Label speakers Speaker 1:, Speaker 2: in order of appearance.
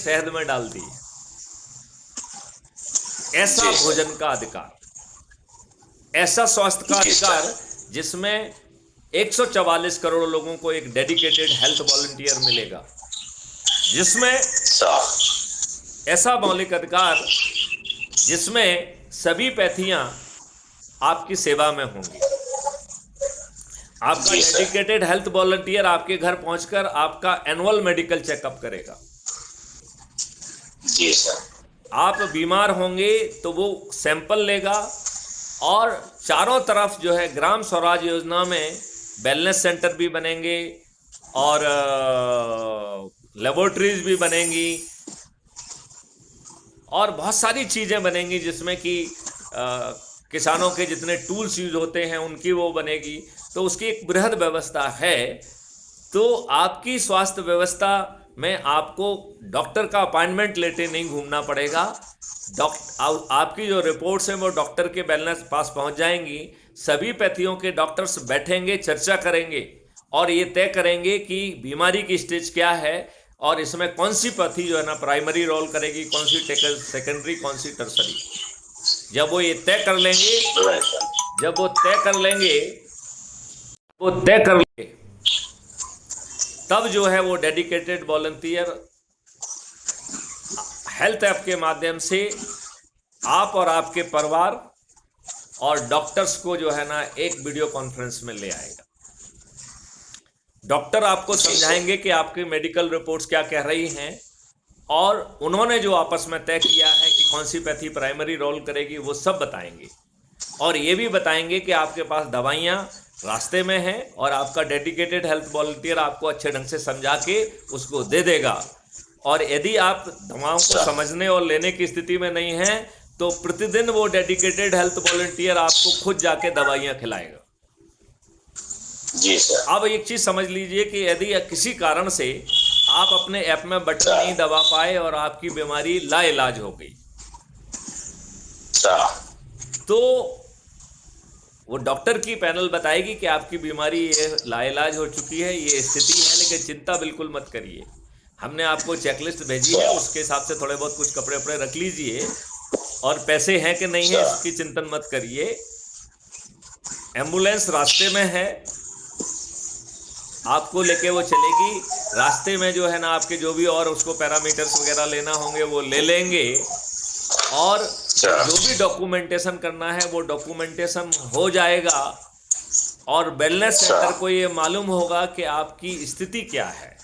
Speaker 1: शहद में डाल दी। ऐसा भोजन का अधिकार, ऐसा स्वास्थ्य का अधिकार जिसमें 144 करोड़ लोगों को एक डेडिकेटेड हेल्थ वॉलंटियर मिलेगा, जिसमें ऐसा मौलिक अधिकार जिसमें सभी पैथियां आपकी सेवा में होंगी। आपका डेडिकेटेड हेल्थ वॉलंटियर आपके घर पहुंचकर आपका एनुअल मेडिकल चेकअप करेगा।
Speaker 2: जी सर।
Speaker 1: आप बीमार होंगे तो वो सैंपल लेगा, और चारों तरफ जो है ग्राम स्वराज योजना में वेलनेस सेंटर भी बनेंगे और लेबोरेटरीज भी बनेंगी और बहुत सारी चीज़ें बनेंगी, जिसमें कि किसानों के जितने टूल्स यूज होते हैं उनकी वो बनेगी। तो उसकी एक बृहद व्यवस्था है। तो आपकी स्वास्थ्य व्यवस्था में आपको डॉक्टर का अपॉइंटमेंट लेते नहीं घूमना पड़ेगा। आपकी जो रिपोर्ट्स हैं वो डॉक्टर के वेलनेस पास पहुंच जाएंगी। सभी पैथियों के डॉक्टर्स बैठेंगे, चर्चा करेंगे और ये तय करेंगे कि बीमारी की स्टेज क्या है और इसमें कौन सी पैथी जो है ना प्राइमरी रोल करेगी, कौन सी सेकेंडरी, कौन सी टर्सरी। जब वो ये तय कर लेंगे, तब जो है वो डेडिकेटेड वॉलंटियर हेल्थ ऐप के माध्यम से आप और आपके परिवार और डॉक्टर्स को जो है ना एक वीडियो कॉन्फ्रेंस में ले आएगा। डॉक्टर आपको समझाएंगे कि आपकी मेडिकल रिपोर्ट्स क्या कह रही हैं, और उन्होंने जो आपस में तय किया है कि कौन सी पैथी प्राइमरी रोल करेगी वो सब बताएंगे। और ये भी बताएंगे कि आपके पास दवाइयाँ रास्ते में हैं और आपका डेडिकेटेड हेल्थ वॉलंटियर आपको अच्छे ढंग से समझा के उसको दे देगा। और यदि आप दवाओं को समझने और लेने की स्थिति में नहीं हैं तो प्रतिदिन वो डेडिकेटेड हेल्थ वॉलंटियर आपको खुद जाके दवाइयाँ खिलाएगा।
Speaker 2: जी सर।
Speaker 1: अब एक चीज़ समझ लीजिए कि यदि किसी कारण से आप अपने ऐप में बटन नहीं दबा पाए और आपकी बीमारी लाइलाज हो गई, तो वो डॉक्टर की पैनल बताएगी कि आपकी बीमारी ये लाइलाज हो चुकी है, ये स्थिति है, लेकिन चिंता बिल्कुल मत करिए। हमने आपको चेकलिस्ट भेजी है, उसके हिसाब से थोड़े बहुत कुछ कपड़े वपड़े रख लीजिए, और पैसे हैं कि नहीं है इसकी चिंतन मत करिए। एम्बुलेंस रास्ते में है, आपको लेके वो चलेगी। रास्ते में जो है ना आपके जो भी और उसको पैरामीटर्स वगैरह लेना होंगे वो ले लेंगे, और जो भी डॉक्यूमेंटेशन करना है वो डॉक्यूमेंटेशन हो जाएगा, और वेलनेस सेंटर को ये मालूम होगा कि आपकी स्थिति क्या है।